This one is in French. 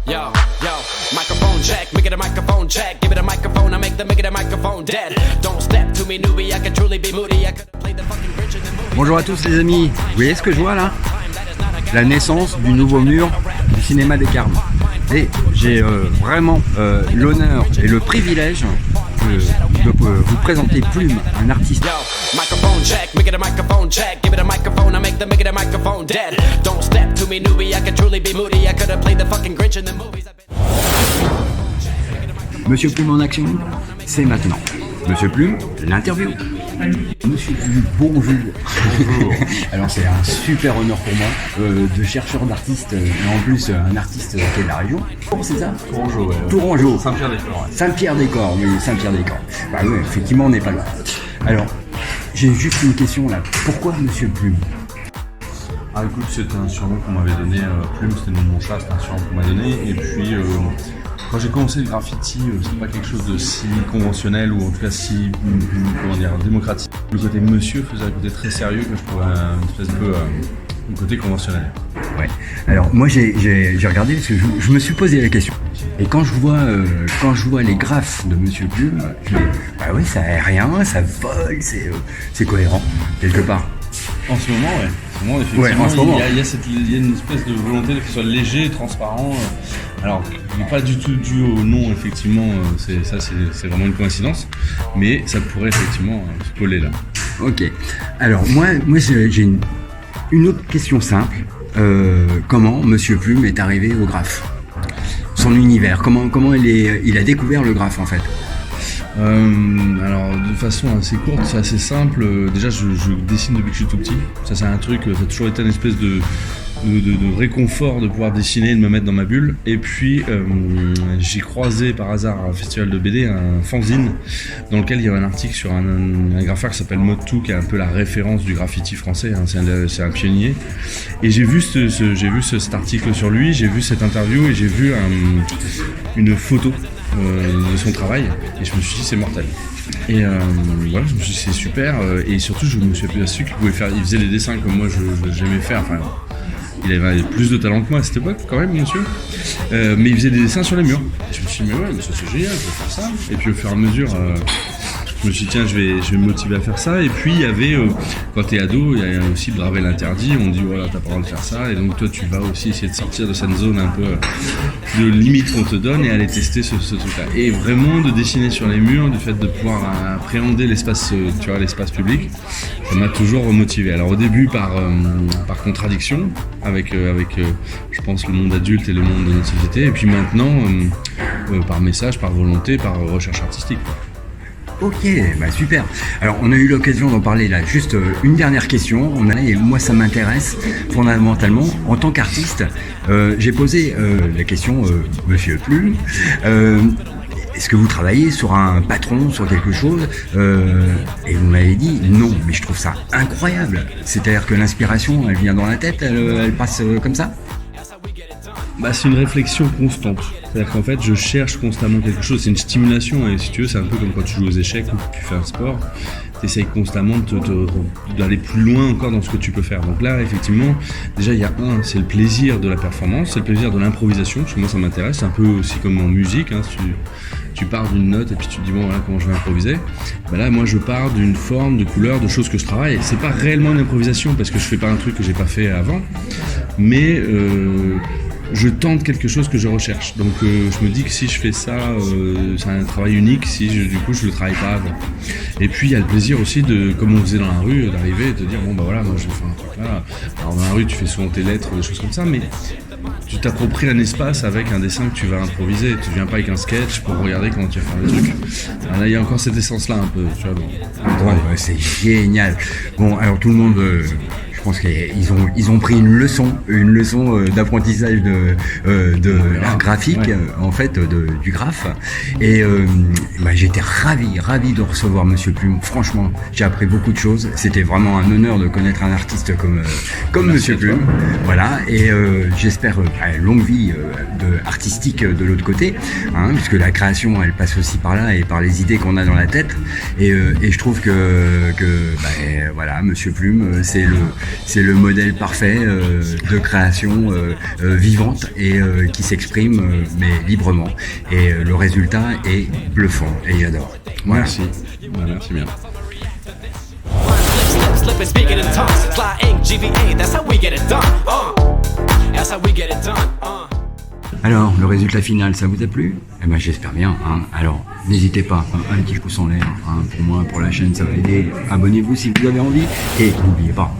Yo, yo, microphone check, make it a microphone check. Give it a microphone, I make it a microphone dead. Don't step to me, newbie, I could truly be moody. I could play the fucking Grinch in the movie. Bonjour à tous les amis, vous voyez ce que je vois là? La naissance du nouveau mur du cinéma des Carmes. Et j'ai vraiment l'honneur et le privilège de vous présenter Plume, un artiste. Yo, microphone check, make it a microphone check. Give it a microphone, I make it a microphone dead. Don't step to me, newbie, I could truly be moody. I could have played the fucking Grinch in the movies. Monsieur Plume en action, c'est maintenant. Monsieur Plume, l'interview. Monsieur Plume, bonjour. Bonjour. Alors c'est un super honneur pour moi, de chercheur d'artistes, et en plus un artiste qui est de la région. C'est ça? Tourangeau, ouais. Tourangeau. Saint-Pierre-des-Corps. Ouais. Saint-Pierre-des-Corps, oui, Saint-Pierre-des-Corps. Bah oui, effectivement, on n'est pas loin. Alors, j'ai juste une question là. Pourquoi Monsieur Plume? Ah écoute, c'était un surnom qu'on m'avait donné, Plume, c'était le nom de mon chat, c'était un surnom qu'on m'a donné, et puis quand j'ai commencé le graffiti, c'est pas quelque chose de si conventionnel ou en tout cas si, comment dire, démocratique. Le côté monsieur faisait un côté très sérieux que je trouvais une espèce de un côté conventionnel. Ouais. Alors moi j'ai regardé parce que je me suis posé la question. Et quand je vois les graphes de Monsieur Plume, je me dis, bah oui, ça aérien, ça vole, c'est cohérent quelque part. En ce moment, ouais. Effectivement, ouais, en ce moment. Il y a une espèce de volonté que ce soit léger et transparent. Alors, pas du tout dû au nom, effectivement, c'est vraiment une coïncidence, mais ça pourrait effectivement se coller là. Ok. Alors, moi j'ai une autre question simple. Comment Monsieur Plume est arrivé au graphe? Son univers, comment il a découvert le graphe en fait? Alors de façon assez courte, c'est assez simple. Déjà je dessine depuis que je suis tout petit. Ça c'est un truc, ça a toujours été une espèce de réconfort de pouvoir dessiner et de me mettre dans ma bulle. Et puis j'ai croisé par hasard à un festival de BD un fanzine dans lequel il y avait un article sur un graffeur qui s'appelle Mode2, qui est un peu la référence du graffiti français, hein. C'est un pionnier. Et j'ai vu cet article sur lui, j'ai vu cette interview et j'ai vu une photo de son travail et je me suis dit c'est mortel. Et voilà, je me suis dit c'est super, et surtout je me suis aperçu qu'il faisait les dessins comme moi j'aimais faire. Enfin, il avait plus de talent que moi à cette époque quand même, monsieur, mais il faisait des dessins sur les murs. Et je me suis dit mais ouais, mais ça c'est génial, je vais faire ça. Et puis au fur et à mesure je me suis dit tiens, je vais me motiver à faire ça. Et puis il y avait, quand t'es ado, il y a aussi le gravel interdit, on dit voilà, t'as pas le droit de faire ça, et donc toi tu vas aussi essayer de sortir de cette zone un peu de limite qu'on te donne et aller tester ce truc là. Et vraiment de dessiner sur les murs, du fait de pouvoir appréhender l'espace, tu vois, l'espace public, ça m'a toujours motivé. Alors au début par contradiction avec je pense le monde adulte et le monde de notre société, et puis maintenant par message, par volonté, par recherche artistique. Ok, bah super. Alors on a eu l'occasion d'en parler là. Juste une dernière question. Et moi ça m'intéresse fondamentalement en tant qu'artiste. J'ai posé la question, Monsieur Plume. Est-ce que vous travaillez sur un patron, sur quelque chose? Et vous m'avez dit non, mais je trouve ça incroyable. C'est-à-dire que l'inspiration, elle vient dans la tête, elle passe comme ça? Bah, c'est une réflexion constante. C'est-à-dire qu'en fait, je cherche constamment quelque chose. C'est une stimulation, et si tu veux, c'est un peu comme quand tu joues aux échecs ou que tu fais un sport. Tu essayes constamment d'aller plus loin encore dans ce que tu peux faire. Donc là, effectivement, déjà, il y a c'est le plaisir de la performance, c'est le plaisir de l'improvisation, parce que moi, ça m'intéresse. C'est un peu aussi comme en musique, hein, si tu pars d'une note et puis tu te dis bon voilà comment je vais improviser. Ben là moi je pars d'une forme, de couleur, de choses que je travaille. C'est pas réellement une improvisation parce que je fais pas un truc que j'ai pas fait avant, mais je tente quelque chose que je recherche. Donc je me dis que si je fais ça, c'est un travail unique si du coup je le travaille pas avant. Et puis il y a le plaisir aussi de, comme on faisait dans la rue, d'arriver et de dire bon bah voilà moi je vais faire un truc là. Alors dans la rue tu fais souvent tes lettres, des choses comme ça, mais tu t'appropries un espace avec un dessin que tu vas improviser. Tu viens pas avec un sketch pour regarder comment tu vas faire le truc. Alors là, il y a encore cette essence-là un peu, tu vois. Bon. Ouais, c'est génial. Bon, alors tout le monde, je pense qu'ils ont pris une leçon d'apprentissage de l'art graphique, en fait, du graphe. Et j'étais ravi de recevoir Monsieur Plume. Franchement, j'ai appris beaucoup de choses. C'était vraiment un honneur de connaître un artiste comme Monsieur Plume. Voilà, et j'espère longue vie artistique de l'autre côté, hein, puisque la création, elle passe aussi par là et par les idées qu'on a dans la tête. Et je trouve que voilà, Monsieur Plume, c'est le modèle parfait de création vivante et qui s'exprime mais librement. Et le résultat est bluffant et j'adore. Voilà. Merci. Merci bien. Slip and speaking in tongues. Sly ink, GVA, that's how we get it done. That's how we get it done. Alors, le résultat final, ça vous a plu? Eh ben, j'espère bien. Hein. Alors, n'hésitez pas, un petit pouce en l'air. Hein. Pour moi, pour la chaîne, ça va aider. Abonnez-vous si vous avez envie. Et n'oubliez pas,